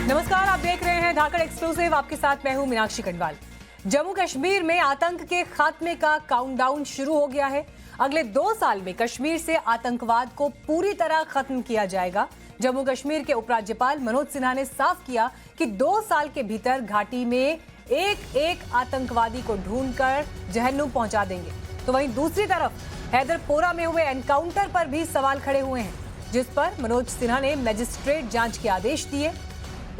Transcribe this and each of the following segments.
नमस्कार, आप देख रहे हैं धाकड़ एक्सक्लूसिव। आपके साथ मैं हूं मीनाक्षी खंडवाल। जम्मू कश्मीर में आतंक के खात्मे का काउंटडाउन शुरू हो गया है। अगले 2 साल में कश्मीर से आतंकवाद को पूरी तरह खत्म किया जाएगा। जम्मू कश्मीर के उपराज्यपाल मनोज सिन्हा ने साफ किया कि 2 साल के भीतर घाटी में एक एक आतंकवादी को ढूंढकर जहन्नुम पहुंचा देंगे। तो वहीं दूसरी तरफ हैदरपोरा में हुए एनकाउंटर पर भी सवाल खड़े हुए हैं, जिस पर मनोज सिन्हा ने मजिस्ट्रेट जांच के आदेश दिए।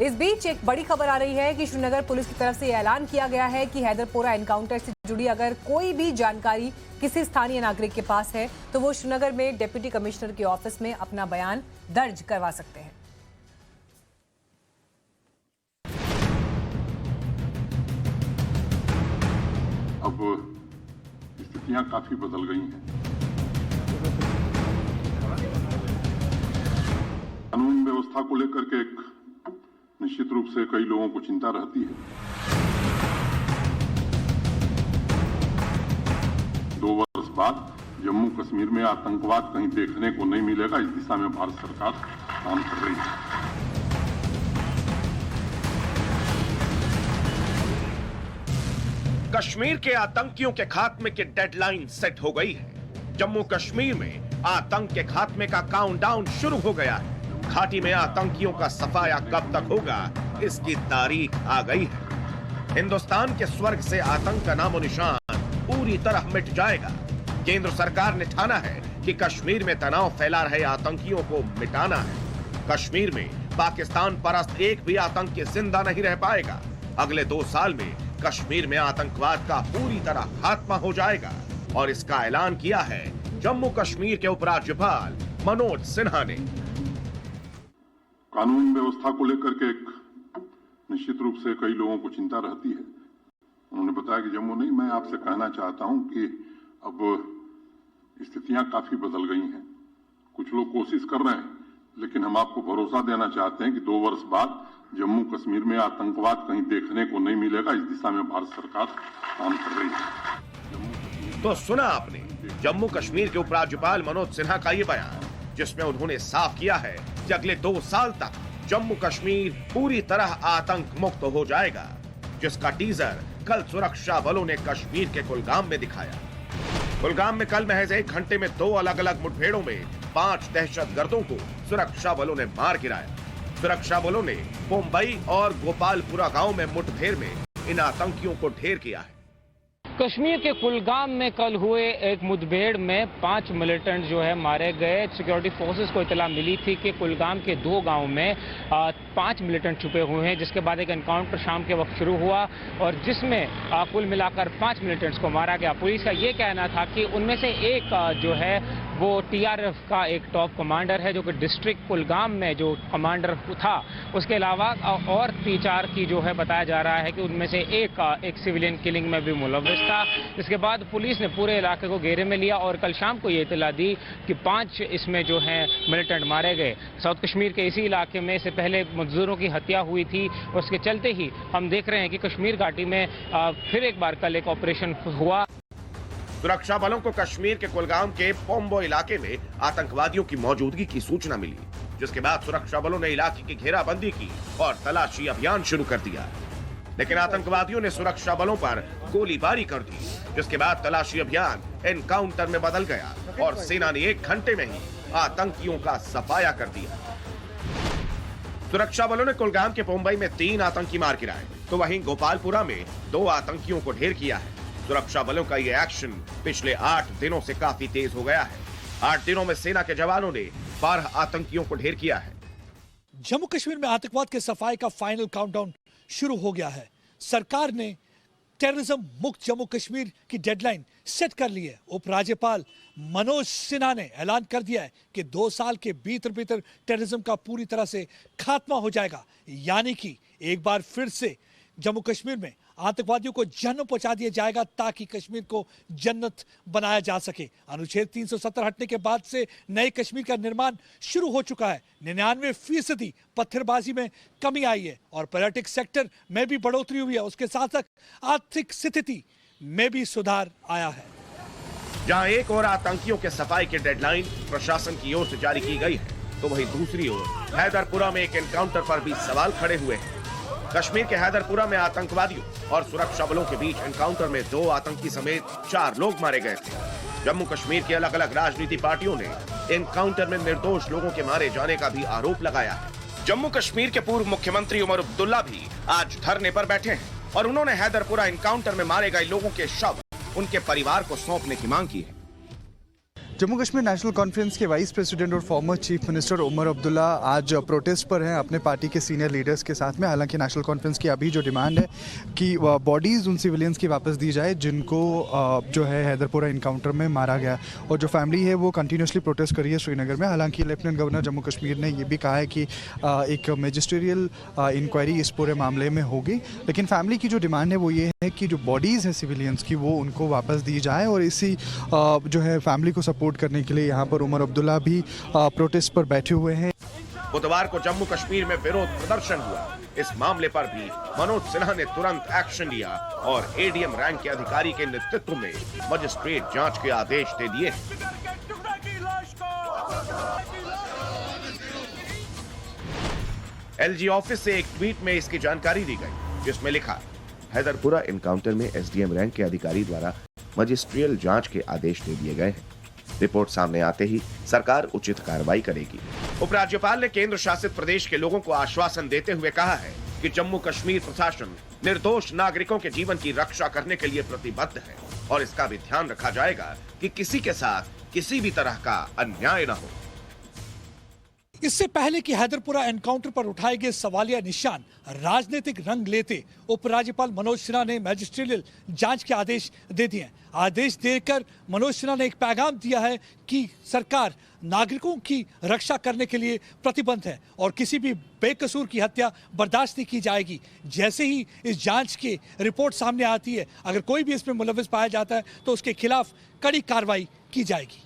इस बीच एक बड़ी खबर आ रही है कि श्रीनगर पुलिस की तरफ से ऐलान किया गया है कि हैदरपोरा एनकाउंटर से जुड़ी अगर कोई भी जानकारी किसी स्थानीय नागरिक के पास है तो वो श्रीनगर में डिप्टी कमिश्नर के ऑफिस में अपना बयान दर्ज करवा सकते हैं। अब स्थितियां काफी बदल गई हैं। कानून व्यवस्था को लेकर के एक निश्चित रूप से कई लोगों को चिंता रहती है। 2 वर्ष बाद जम्मू कश्मीर में आतंकवाद कहीं देखने को नहीं मिलेगा, इस दिशा में भारत सरकार काम कर रही है। कश्मीर के आतंकियों के खात्मे की डेडलाइन सेट हो गई है। जम्मू कश्मीर में आतंक के खात्मे का काउंटडाउन शुरू हो गया है। घाटी में आतंकियों का सफाया कब तक होगा, इसकी तारीख आ गई है। हिंदुस्तान के स्वर्ग से आतंक का नामो निशान पूरी तरह मिट जाएगा। केंद्र सरकार ने ठाना है कि कश्मीर में तनाव फैला रहे आतंकियों को मिटाना है। कश्मीर में पाकिस्तान परस्त एक भी आतंकी जिंदा नहीं रह पाएगा। अगले 2 साल में कश्मीर में आतंकवाद का पूरी तरह खात्मा हो जाएगा और इसका ऐलान किया है जम्मू कश्मीर के उपराज्यपाल मनोज सिन्हा ने। कानून व्यवस्था को लेकर के एक निश्चित रूप से कई लोगों को चिंता रहती है। उन्होंने बताया कि जम्मू नहीं, मैं आपसे कहना चाहता हूं कि अब स्थितियां काफी बदल गई हैं। कुछ लोग कोशिश कर रहे हैं, लेकिन हम आपको भरोसा देना चाहते हैं कि 2 वर्ष बाद जम्मू कश्मीर में आतंकवाद कहीं देखने को नहीं मिलेगा, इस दिशा में भारत सरकार काम कर रही है। तो सुना आपने जम्मू कश्मीर के उपराज्यपाल मनोज सिन्हा का ये बयान, जिसमें उन्होंने साफ किया है कि अगले 2 साल तक जम्मू कश्मीर पूरी तरह आतंक मुक्त हो जाएगा, जिसका टीजर कल सुरक्षा बलों ने कश्मीर के कुलगाम में दिखाया। कुलगाम में कल महज 1 घंटे में 2 अलग-अलग मुठभेड़ों में 5 दहशतगर्दों को सुरक्षा बलों ने मार गिराया। सुरक्षा बलों ने मुंबई और गोपालपुरा गांव में मुठभेड़ में इन आतंकियों को ढेर किया है। कश्मीर के कुलगाम में कल हुए एक मुठभेड़ में 5 मिलिटेंट जो है मारे गए। सिक्योरिटी फोर्सेस को इतला मिली थी कि कुलगाम के 2 गांव में 5 मिलिटेंट छुपे हुए हैं, जिसके बाद एक एनकाउंटर शाम के वक्त शुरू हुआ और जिसमें कुल मिलाकर 5 मिलिटेंट्स को मारा गया। पुलिस का ये कहना था कि उनमें से एक जो है वो TRF का एक टॉप कमांडर है, जो कि डिस्ट्रिक्ट कुलगाम में जो कमांडर था। उसके अलावा और 3-4 की जो है बताया जा रहा है कि उनमें से एक सिविलियन किलिंग में भी मुलव्विस था। इसके बाद पुलिस ने पूरे इलाके को घेरे में लिया और कल शाम को ये इतला दी कि 5 इसमें जो है मिलिटेंट मारे गए। साउथ कश्मीर के इसी इलाके में इससे पहले मजदूरों की हत्या हुई थी। उसके चलते ही हम देख रहे हैं कि कश्मीर घाटी में फिर एक बार कल एक ऑपरेशन हुआ। सुरक्षा बलों को कश्मीर के कुलगाम के पोम्बो इलाके में आतंकवादियों की मौजूदगी की सूचना मिली, जिसके बाद सुरक्षा बलों ने इलाके की घेराबंदी की और तलाशी अभियान शुरू कर दिया। लेकिन आतंकवादियों ने सुरक्षा बलों पर गोलीबारी कर दी, जिसके बाद तलाशी अभियान एनकाउंटर में बदल गया और सेना ने 1 घंटे में ही आतंकियों का सफाया कर दिया। सुरक्षा बलों ने कुलगाम के मुंबई में 3 आतंकी मार गिराए, तो वहीं गोपालपुरा में 2 आतंकियों को ढेर किया है। सुरक्षा बलों का ये एक्शन पिछले 8 दिनों से काफी तेज हो गया है। 8 दिनों में सेना के जवानों ने 12 आतंकियों को ढेर किया है। जम्मू कश्मीर में आतंकवाद के सफाई का फाइनल काउंटडाउन शुरू हो गया है। सरकार ने टेररिज्म मुक्त जम्मू कश्मीर की डेडलाइन सेट कर ली है। उपराज्यपाल मनोज सिन्हा ने ऐलान कर दिया है कि 2 साल के भीतर टेररिज्म का पूरी तरह से खात्मा हो जाएगा, यानी कि एक बार फिर से जम्मू कश्मीर में आतंकवादियों को जन्नत पहुंचा दिया जाएगा ताकि कश्मीर को जन्नत बनाया जा सके। अनुच्छेद 370 हटने के बाद से नए कश्मीर का निर्माण शुरू हो चुका है। 99% पत्थरबाजी में कमी आई है और पर्यटक सेक्टर में भी बढ़ोतरी हुई है। उसके साथ साथ आर्थिक स्थिति में भी सुधार आया है। जहां एक और आतंकियों के सफाई की डेडलाइन प्रशासन की ओर से जारी की गई है, तो वहीं दूसरी ओर हैदरपुरा में एक एनकाउंटर पर भी सवाल खड़े हुए हैं। कश्मीर के हैदरपुरा में आतंकवादियों और सुरक्षा बलों के बीच एनकाउंटर में 2 आतंकी समेत 4 लोग मारे गए थे। जम्मू कश्मीर की अलग अलग राजनीतिक पार्टियों ने एनकाउंटर में निर्दोष लोगों के मारे जाने का भी आरोप लगाया है। जम्मू कश्मीर के पूर्व मुख्यमंत्री उमर अब्दुल्ला भी आज धरने पर बैठे हैं और उन्होंने हैदरपुरा एनकाउंटर में मारे गए लोगों के शव उनके परिवार को सौंपने की मांग की है। Jammu Kashmir National Conference vice वाइस प्रेसिडेंट और former chief minister Omar Abdullah आज प्रोटेस्ट पर हैं अपने पार्टी के सीनियर लीडर्स के साथ में। हालांकि नेशनल कॉन्फ्रेंस की अभी जो डिमांड है कि बॉडीज़ उन सिविलियंस की वापस दी जाए जिनको जो है हैदरपुरा इनकाउंटर में मारा गया, और जो फैमिली है वो कंटिन्यूसली प्रोटेस्ट कर रही है श्रीनगर में। हालांकि लेफ्टिनेंट गवर्नर जम्मू कश्मीर ने ये भी कहा है कि एक मैजिस्ट्रियल इंक्वायरी इस पूरे मामले में होगी, लेकिन फैमिली की जो डिमांड है वो ये है कि जो बॉडीज़ हैं सिविलियंस की वो उनको वापस दी जाए। और इसी जो है फैमिली को सपोर्ट करने के लिए यहाँ पर उमर अब्दुल्ला भी प्रोटेस्ट पर बैठे हुए हैं। बुधवार को जम्मू कश्मीर में विरोध प्रदर्शन हुआ। इस मामले पर भी मनोज सिन्हा ने तुरंत एक्शन लिया और एडीएम रैंक के अधिकारी के नेतृत्व में मजिस्ट्रेट जांच के आदेश दे दिए। एलजी ऑफिस से एक ट्वीट में इसकी जानकारी दी गई, जिसमें लिखा, हैदरपुरा एनकाउंटर में एसडीएम रैंक के अधिकारी द्वारा मजिस्ट्रियल जांच के आदेश दे दिए गए हैं। रिपोर्ट सामने आते ही सरकार उचित कार्रवाई करेगी। उपराज्यपाल ने केंद्र शासित प्रदेश के लोगों को आश्वासन देते हुए कहा है कि जम्मू कश्मीर प्रशासन निर्दोष नागरिकों के जीवन की रक्षा करने के लिए प्रतिबद्ध है और इसका भी ध्यान रखा जाएगा कि किसी के साथ किसी भी तरह का अन्याय न हो। इससे पहले कि हैदरपुरा एनकाउंटर पर उठाए गए सवालिया निशान राजनीतिक रंग लेते, उपराज्यपाल मनोज सिन्हा ने मैजिस्ट्रियल जांच के आदेश दे दिए। आदेश देकर मनोज सिन्हा ने एक पैगाम दिया है कि सरकार नागरिकों की रक्षा करने के लिए प्रतिबद्ध है और किसी भी बेकसूर की हत्या बर्दाश्त नहीं की जाएगी। जैसे ही इस जांच की रिपोर्ट सामने आती है, अगर कोई भी इसमें मुलविस पाया जाता है तो उसके खिलाफ कड़ी कार्रवाई की जाएगी।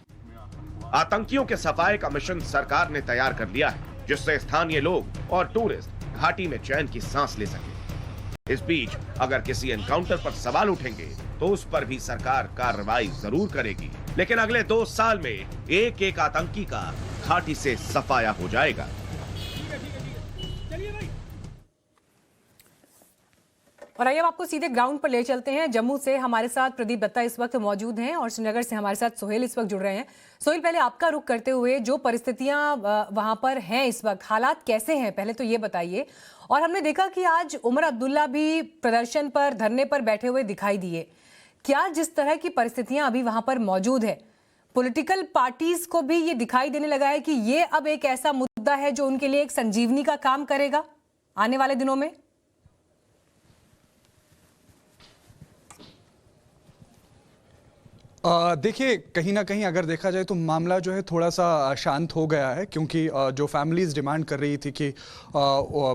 आतंकियों के सफाए का मिशन सरकार ने तैयार कर लिया है, जिससे स्थानीय लोग और टूरिस्ट घाटी में चैन की सांस ले सके। इस बीच अगर किसी एनकाउंटर पर सवाल उठेंगे तो उस पर भी सरकार कार्रवाई जरूर करेगी, लेकिन अगले 2 साल में एक एक आतंकी का घाटी से सफाया हो जाएगा। और आइए आपको सीधे ग्राउंड पर ले चलते हैं। जम्मू से हमारे साथ प्रदीप दत्ता इस वक्त मौजूद हैं और श्रीनगर से हमारे साथ सोहेल इस वक्त जुड़ रहे हैं। सोहेल, पहले आपका रुख करते हुए जो परिस्थितियां वहां पर हैं इस वक्त, हालात कैसे हैं पहले तो ये बताइए। और हमने देखा कि आज उमर अब्दुल्ला भी प्रदर्शन पर, धरने पर बैठे हुए दिखाई दिए। क्या जिस तरह की परिस्थितियां अभी वहां पर मौजूद है, पॉलिटिकल पार्टीज को भी ये दिखाई देने लगा है कि ये अब एक ऐसा मुद्दा है जो उनके लिए एक संजीवनी का काम करेगा आने वाले दिनों में? देखिए, कहीं ना कहीं अगर देखा जाए तो मामला जो है थोड़ा सा शांत हो गया है, क्योंकि जो फैमिलीज डिमांड कर रही थी कि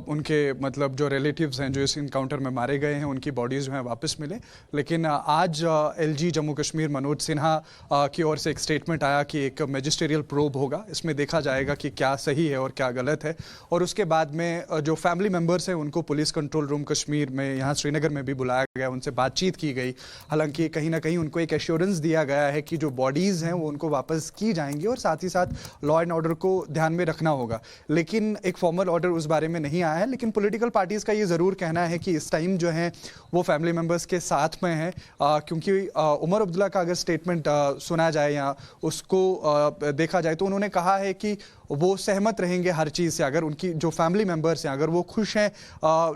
उनके मतलब जो रिलेटिव्स हैं जो इस इनकाउंटर में मारे गए हैं उनकी बॉडीज़ जो हैं वापस मिले। लेकिन आज एलजी जम्मू कश्मीर मनोज सिन्हा की ओर से एक स्टेटमेंट आया कि एक मैजिस्ट्रियल प्रोब होगा, इसमें देखा जाएगा कि क्या सही है और क्या गलत है। और उसके बाद में जो फैमिली मेम्बर्स हैं उनको पुलिस कंट्रोल रूम कश्मीर में यहाँ श्रीनगर में भी बुलाया गया, उनसे बातचीत की गई। हालांकि कहीं ना कहीं उनको एक एश्योरेंस दिया गया है कि जो बॉडीज़ हैं वो उनको वापस की जाएंगी और साथ ही साथ लॉ एंड ऑर्डर को ध्यान में रखना होगा। लेकिन एक फॉर्मल ऑर्डर उस बारे में नहीं आया है। लेकिन पॉलिटिकल पार्टीज़ का ये ज़रूर कहना है कि इस टाइम जो है वो फैमिली मेम्बर्स के साथ में है, क्योंकि उमर अब्दुल्ला का अगर स्टेटमेंट सुना जाए या उसको देखा जाए तो उन्होंने कहा है कि वो सहमत रहेंगे हर चीज़ से। अगर उनकी जो फैमिली मेम्बर्स हैं अगर वो खुश हैं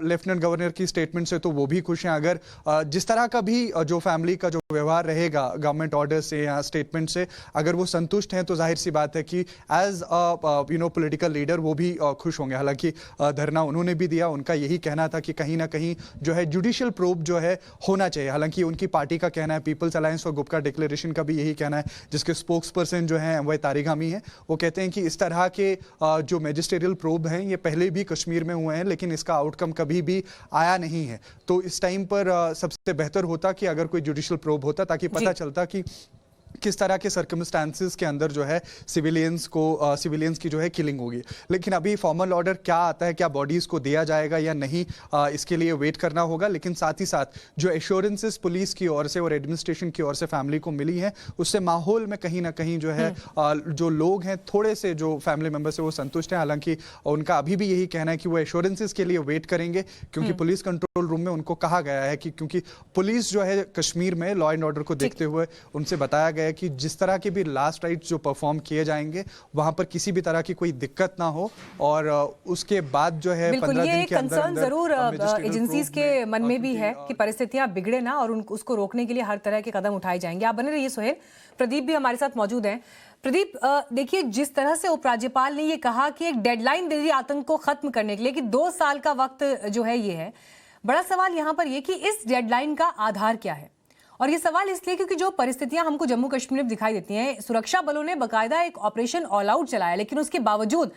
लेफ्टिनेंट गवर्नर की स्टेटमेंट से तो वो भी खुश हैं। अगर जिस तरह का भी जो फैमिली का जो व्यवहार रहेगा गवर्नमेंट ऑर्डर से या स्टेटमेंट से, अगर वो संतुष्ट हैं तो जाहिर सी बात है कि एज पॉलिटिकल लीडर वो भी खुश होंगे। हालांकि धरना उन्होंने भी दिया, उनका यही कहना था कि कहीं ना कहीं जो है जुडिशियल प्रोब जो है होना चाहिए। हालांकि उनकी पार्टी का कहना है, People's Alliance for Gupkar Declaration का भी यही कहना है, जिसके स्पोक्स पर्सन जो है वह तारिगामी है। वो कहते हैं कि इस तरह के जो मैजिस्ट्रियल प्रोब हैं ये पहले भी कश्मीर में हुए हैं लेकिन इसका आउटकम कभी भी आया नहीं है। तो इस टाइम पर सबसे बेहतर होता कि अगर कोई जुडिशियल प्रोब होता ताकि पता चलता कि किस तरह के सर्कमस्टांसेस के अंदर जो है सिविलियंस की जो है किलिंग होगी। लेकिन अभी फॉर्मल ऑर्डर क्या आता है, क्या बॉडीज को दिया जाएगा या नहीं, इसके लिए वेट करना होगा। लेकिन साथ ही साथ जो एश्योरेंसेस पुलिस की ओर से और एडमिनिस्ट्रेशन की ओर से फैमिली को मिली है, उससे माहौल में कहीं ना कहीं जो है जो लोग हैं, थोड़े से जो फैमिली मेंबर्स है वो संतुष्ट हैं। हालांकि उनका अभी भी यही कहना है कि वो एश्योरेंसेस के लिए वेट करेंगे, क्योंकि पुलिस कंट्रोल रूम में उनको कहा गया है कि क्योंकि पुलिस जो है कश्मीर में लॉ एंड ऑर्डर को देखते हुए उनसे बताया गया कि जिस तरह के भी लास्ट राइट्स जो परफॉर्म किए जाएंगे वहां पर किसी भी तरह की कोई दिक्कत ना हो, और उसके बाद जो है 15 दिन के अंदर कंसर्न जरूर एजेंसीज के मन में भी है कि परिस्थितियां बिगड़े ना, और उसको रोकने के लिए हर तरह के कदम उठाए जाएंगे। आप बने रहिए सोहेल। प्रदीप भी हमारे साथ मौजूद हैं। प्रदीप, देखिए, जिस तरह से उपराज्यपाल ने ये कहा कि एक डेडलाइन दे दी आतंक को खत्म करने के लिए कि 2 साल का वक्त जो है ये है, बड़ा सवाल यहां पर ये कि इस डेडलाइन का आधार क्या है। और ये सवाल इसलिए क्योंकि जो परिस्थितियां हमको जम्मू कश्मीर में दिखाई देती हैं, सुरक्षा बलों ने बकायदा एक ऑपरेशन ऑल आउट चलाया, लेकिन उसके बावजूद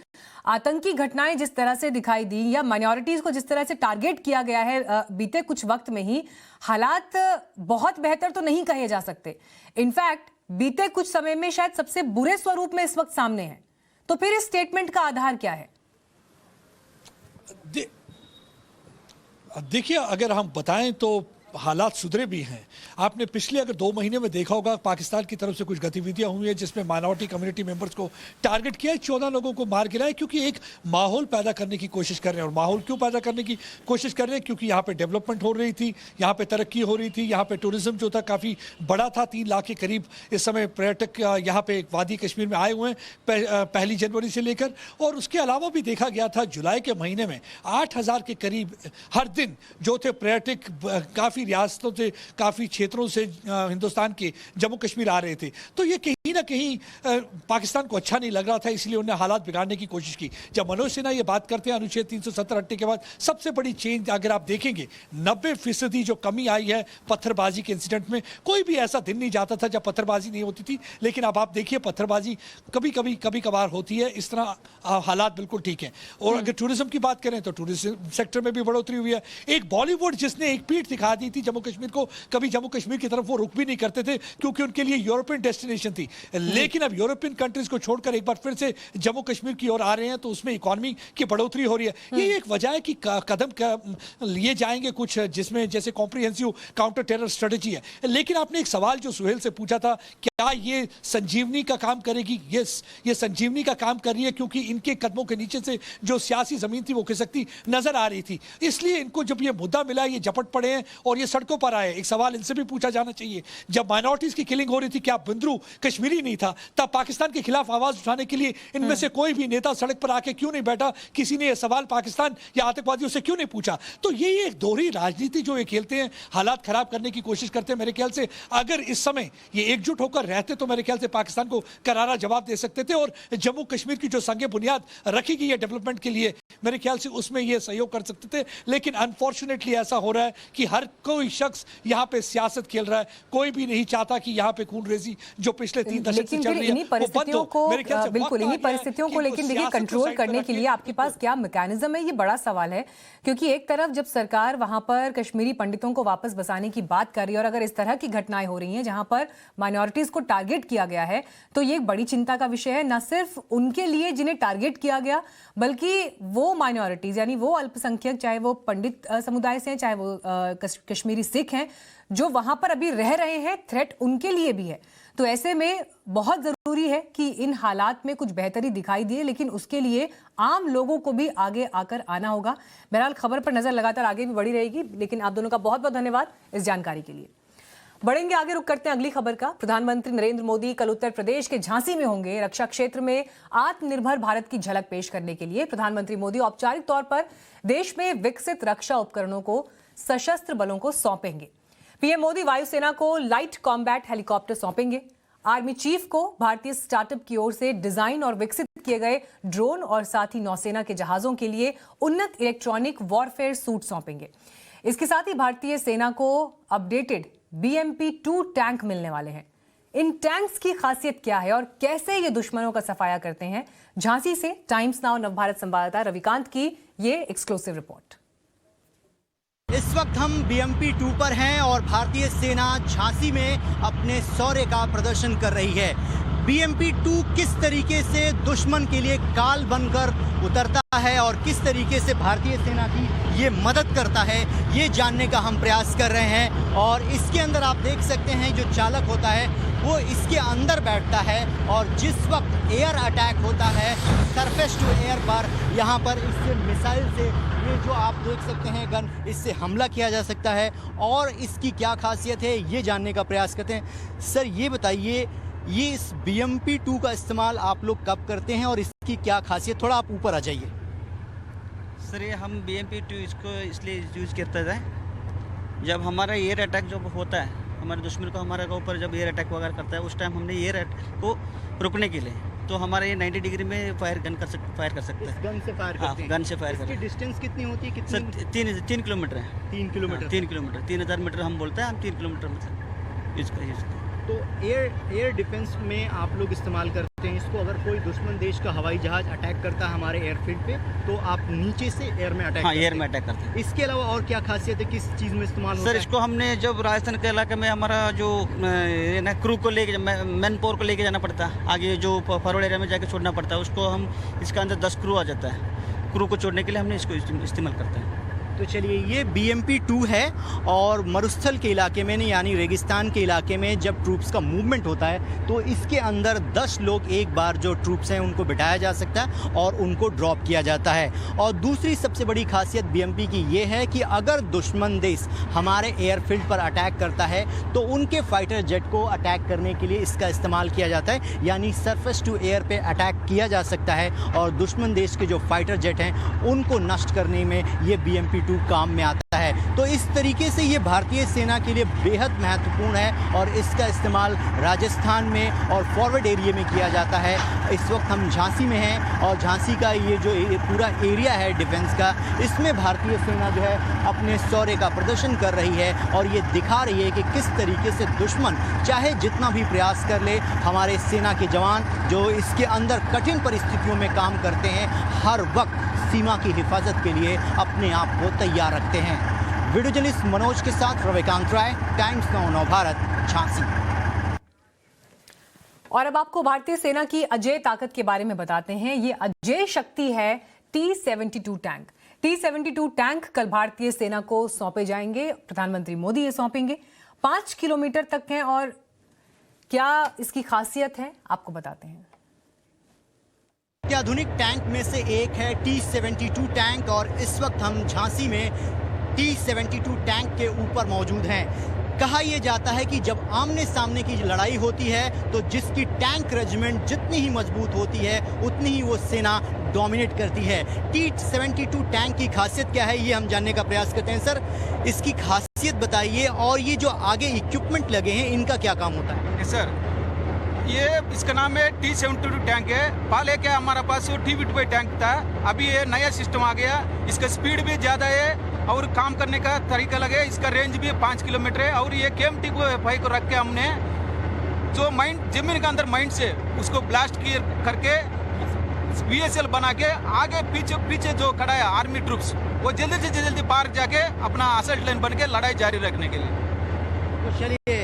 आतंकी घटनाएं जिस तरह से दिखाई दी या माइनॉरिटीज को जिस तरह से टारगेट किया गया है बीते कुछ वक्त में ही, हालात बहुत बेहतर तो नहीं कहे जा सकते। इनफैक्ट बीते कुछ समय में शायद सबसे बुरे स्वरूप में इस वक्त सामने है। तो फिर इस स्टेटमेंट का आधार क्या है? देखिए, अगर हम बताएं तो हालात सुधरे भी हैं। आपने पिछले अगर 2 महीने में देखा होगा, पाकिस्तान की तरफ से कुछ गतिविधियां हुई है जिसमें माइनॉरिटी कम्युनिटी मेंबर्स को टारगेट किया है, 14 लोगों को मार गिराया, क्योंकि एक माहौल पैदा करने की कोशिश कर रहे हैं। और माहौल क्यों पैदा करने की कोशिश कर रहे हैं? क्योंकि यहाँ पे डेवलपमेंट हो रही थी, यहाँ पे तरक्की हो रही थी, यहाँ पे टूरिज्म जो था काफ़ी बड़ा था। 3 लाख के करीब इस समय पर्यटक यहाँ पे वादी कश्मीर में आए हुए हैं 1 जनवरी से लेकर। और उसके अलावा भी देखा गया था जुलाई के महीने में 8000 के करीब हर दिन जो थे पर्यटक काफ़ी रियासतों से, काफ़ी क्षेत्रों से हिंदुस्तान के जम्मू कश्मीर आ रहे थे। तो ये कहीं ना कहीं पाकिस्तान को अच्छा नहीं लग रहा था, इसलिए उन्होंने हालात बिगाड़ने की कोशिश की। जब मनोज सिन्हा ये बात करते हैं अनुच्छेद 370 हटने के बाद, सबसे बड़ी चेंज अगर आप देखेंगे 90% जो कमी आई है पत्थरबाजी के इंसिडेंट में। कोई भी ऐसा दिन नहीं जाता था जब पत्थरबाजी नहीं होती थी, लेकिन अब आप देखिए पत्थरबाजी कभी कभार होती है। इस तरह हालात बिल्कुल ठीक है। और अगर टूरिज्म की बात करें तो टूरिज्म सेक्टर में भी बढ़ोतरी हुई है। एक बॉलीवुड जिसने एक पीठ दिखा दी थी जम्मू कश्मीर को, कभी जम्मू कश्मीर की तरफ वो रुक भी नहीं करते थे क्योंकि उनके लिए यूरोपियन डेस्टिनेशन थी। लेकिन अब यूरोपियन कंट्रीज को छोड़कर एक बार फिर से जम्मू कश्मीर की ओर आ रहे हैं, तो उसमें इकोनॉमी की बढ़ोतरी हो रही है। ये एक वजह है कि कदम लिए जाएंगे कुछ जिसमें जैसे कॉम्प्रिहेंसिव काउंटर टेरर स्ट्रेटेजी है। लेकिन आपने एक सवाल जो सुहेल से पूछा था, क्या ये संजीवनी का काम करेगी? यस, ये संजीवनी का काम कर रही है, क्योंकि इनके कदमों के नीचे से जो सियासी जमीन थी वो खिसकती नजर आ रही थी। इसलिए इनको जब ये मुद्दा मिला, ये झपट पड़े हैं और ये सड़कों पर आए। एक सवाल इनसे भी पूछा जाना चाहिए, जब माइनॉरिटीज की किलिंग हो रही थी, क्या बिंद्रू कश्मीरी नहीं था? तब पाकिस्तान के खिलाफ आवाज उठाने के लिए इनमें से कोई भी नेता सड़क पर आके क्यों नहीं बैठा? किसी ने यह सवाल पाकिस्तान या आतंकवादियों से क्यों नहीं पूछा? तो ये एक दोहरी राजनीति जो ये खेलते हैं, हालात खराब करने की कोशिश करते हैं। मेरे ख्याल से अगर इस समय ये एकजुट होकर रहते तो मेरे ख्याल से पाकिस्तान को करारा जवाब दे सकते थे, और जम्मू कश्मीर की जो संगे बुनियाद रखी गई है डेवलपमेंट के लिए, मेरे ख्याल से उसमें ये सहयोग कर सकते थे। लेकिन अनफॉर्चुनेटली ऐसा हो रहा है कि हर कोई शख्स यहाँ पे सियासत खेल रहा है। कोई भी नहीं चाहता कि यहाँ पे खूनरेजी जो पिछले 3 दशक से चल रही है वो बंद हो। मेरे ख्याल से बिल्कुल इन्हीं परिस्थितियों को, लेकिन देखिए कंट्रोल करने के लिए आपके पास क्या मैकेनिज्म है, ये बड़ा सवाल है। क्योंकि एक तरफ जब सरकार वहां पर कश्मीरी पंडितों को वापस बसाने की बात कर रही है, और अगर इस तरह की घटनाएं हो रही हैं जहां पर माइनॉरिटीज को टारगेट किया गया है, तो ये एक बड़ी चिंता का विषय है। न सिर्फ उनके लिए जिन्हें टारगेट किया गया, बल्कि वो माइनॉरिटीज यानी वो अल्पसंख्यक, चाहे वो पंडित समुदाय से हैं, चाहे वो कश्मीरी सिख हैं, जो वहां पर अभी रह रहे हैं, थ्रेट उनके लिए भी है। तो ऐसे में बहुत जरूरी है कि इन हालात में कुछ बेहतरी दिखाई दे, लेकिन उसके लिए आम लोगों को भी आगे आकर आना होगा। बहरहाल खबर पर नजर लगातार आगे भी बढ़ी रहेगी, लेकिन आप दोनों का बहुत बहुत धन्यवाद इस जानकारी के लिए। बढ़ेंगे आगे, रुक करते हैं अगली खबर का। प्रधानमंत्री नरेंद्र मोदी कल उत्तर प्रदेश के झांसी में होंगे। रक्षा क्षेत्र में आत्मनिर्भर भारत की झलक पेश करने के लिए प्रधानमंत्री मोदी औपचारिक तौर पर देश में विकसित रक्षा उपकरणों को सशस्त्र बलों को सौंपेंगे। पीएम मोदी वायुसेना को लाइट कॉम्बैट हेलीकॉप्टर सौंपेंगे। आर्मी चीफ को भारतीय स्टार्टअप की ओर से डिजाइन और विकसित किए गए ड्रोन और साथ ही नौसेना के जहाजों के लिए उन्नत इलेक्ट्रॉनिक वॉरफेयर सूट सौंपेंगे। इसके साथ ही भारतीय सेना को अपडेटेड BMP-2 टैंक मिलने वाले हैं। इन टैंक्स की खासियत क्या है और कैसे ये दुश्मनों का सफाया करते हैं? झांसी से टाइम्स नाउ नवभारत संवाददाता रविकांत की ये एक्सक्लूसिव रिपोर्ट। इस वक्त हम BMP-2 पर हैं और भारतीय सेना झांसी में अपने शौर्य का प्रदर्शन कर रही है। BMP-2 किस तरीके से दुश्मन के लिए काल बनकर उतरता है और किस तरीके से भारतीय सेना की ये मदद करता है, ये जानने का हम प्रयास कर रहे हैं। और इसके अंदर आप देख सकते हैं जो चालक होता है वो इसके अंदर बैठता है और जिस वक्त एयर अटैक होता है सरफेस टू एयर पर, यहाँ पर इससे मिसाइल से, ये जो आप देख सकते हैं गन, इससे हमला किया जा सकता है। और इसकी क्या खासियत है ये जानने का प्रयास करते हैं। सर ये बताइए, ये इस BMP-2 का इस्तेमाल आप लोग कब करते हैं और इसकी क्या खासियत, थोड़ा आप ऊपर आ जाइए। सर ये हम BMP-2 इसको इसलिए यूज़ करते थे जब हमारा एयर अटैक जब होता है, हमारे दुश्मन को हमारे ऊपर जब एयर अटैक वगैरह करता है, उस टाइम हमने एयर अटैक को रुकने के लिए तो हमारा ये 90 डिग्री में फायर कर सकता है। गन से फायर करते हैं? गन से फायर करते हैं। डिस्टेंस कितनी होती है? सर 3 किलोमीटर है। 3 किलोमीटर? 3 किलोमीटर, 3000 मीटर हम बोलते हैं, हम 3 किलोमीटर मतलब यूज़ करते हैं। तो एयर डिफेंस में आप लोग इस्तेमाल करते हैं इसको। अगर कोई दुश्मन देश का हवाई जहाज अटैक करता है हमारे एयरफील्ड पे तो आप नीचे से एयर में अटैक एयर में अटैक करते हैं। इसके अलावा और क्या खासियत है, किस चीज़ में इस्तेमाल होता है? सर इसको हमने जब राजस्थान के इलाके में हमारा जो ना क्रू को लेके मैन पावर को लेके जाना पड़ता है, आगे जो फॉरवर्ड एरिया में जाके छोड़ना पड़ता है, उसको हम इसके अंदर 10 क्रू आ जाता है। क्रू को छोड़ने के लिए हमने इसको इस्तेमाल करते हैं। तो चलिए, ये BMP-2 है और मरुस्थल के इलाके में, नहीं यानी रेगिस्तान के इलाके में जब ट्रूप्स का मूवमेंट होता है तो इसके अंदर 10 लोग एक बार जो ट्रूप्स हैं उनको बिठाया जा सकता है और उनको ड्रॉप किया जाता है। और दूसरी सबसे बड़ी खासियत BMP की ये है कि अगर दुश्मन देश हमारे एयरफील्ड पर अटैक करता है तो उनके फाइटर जेट को अटैक करने के लिए इसका इस्तेमाल किया जाता है, यानी सरफेस टू एयर पे अटैक किया जा सकता है और दुश्मन देश के जो फाइटर जेट हैं उनको नष्ट करने में ये BMP-2 काम में आता है। तो इस तरीके से ये भारतीय सेना के लिए बेहद महत्वपूर्ण है और इसका इस्तेमाल राजस्थान में और फॉरवर्ड एरिया में किया जाता है। इस वक्त हम झांसी में हैं और झांसी का ये जो पूरा एरिया है डिफेंस का, इसमें भारतीय सेना जो है अपने शौर्य का प्रदर्शन कर रही है और ये दिखा रही है कि किस तरीके से दुश्मन चाहे जितना भी प्रयास कर ले, हमारे सेना के जवान जो इसके अंदर कठिन परिस्थितियों में काम करते हैं, हर वक्त सीमा की हिफाजत के लिए अपने आप को तैयार रखते हैं। वीडियो जर्नलिस्ट मनोज के साथ रविकांत राय, टाइम्स नाउ नवभारत, झांसी। और अब आपको भारतीय सेना की अजय ताकत के बारे में बताते हैं। ये अजय शक्ति है T-72 टैंक। T-72 टैंक कल भारतीय सेना को सौंपे जाएंगे, प्रधानमंत्री मोदी ये सौंपेंगे। 5 किलोमीटर तक हैं और क्या इसकी खासियत है आपको बताते हैं। आधुनिक टैंक में से एक है T-72 टैंक और इस वक्त हम झांसी में T-72 टैंक के ऊपर मौजूद हैं। कहा यह जाता है कि जब आमने सामने की लड़ाई होती है तो जिसकी टैंक रेजिमेंट जितनी ही मजबूत होती है उतनी ही वो सेना डोमिनेट करती है। T-72 टैंक की खासियत क्या है ये हम जानने का प्रयास करते हैं। सर इसकी खासियत बताइए और ये जो आगे इक्विपमेंट लगे हैं इनका क्या काम होता है? सर ये इसका नाम है T-72 टैंक है। पहले क्या हमारे पास T-52 टैंक था, अभी ये नया सिस्टम आ गया। इसका स्पीड भी ज़्यादा है और काम करने का तरीका लगे। इसका रेंज भी 5 किलोमीटर है और ये KMT-5 को रख के हमने जो माइंड जमीन के अंदर माइंड से उसको ब्लास्ट करके VSL बना के आगे पीछे जो खड़ा है आर्मी ट्रूप्स वो जल्दी से जल्दी पार जाके अपना असल्ट लाइन बन के लड़ाई जारी रखने के लिए। तो चलिए,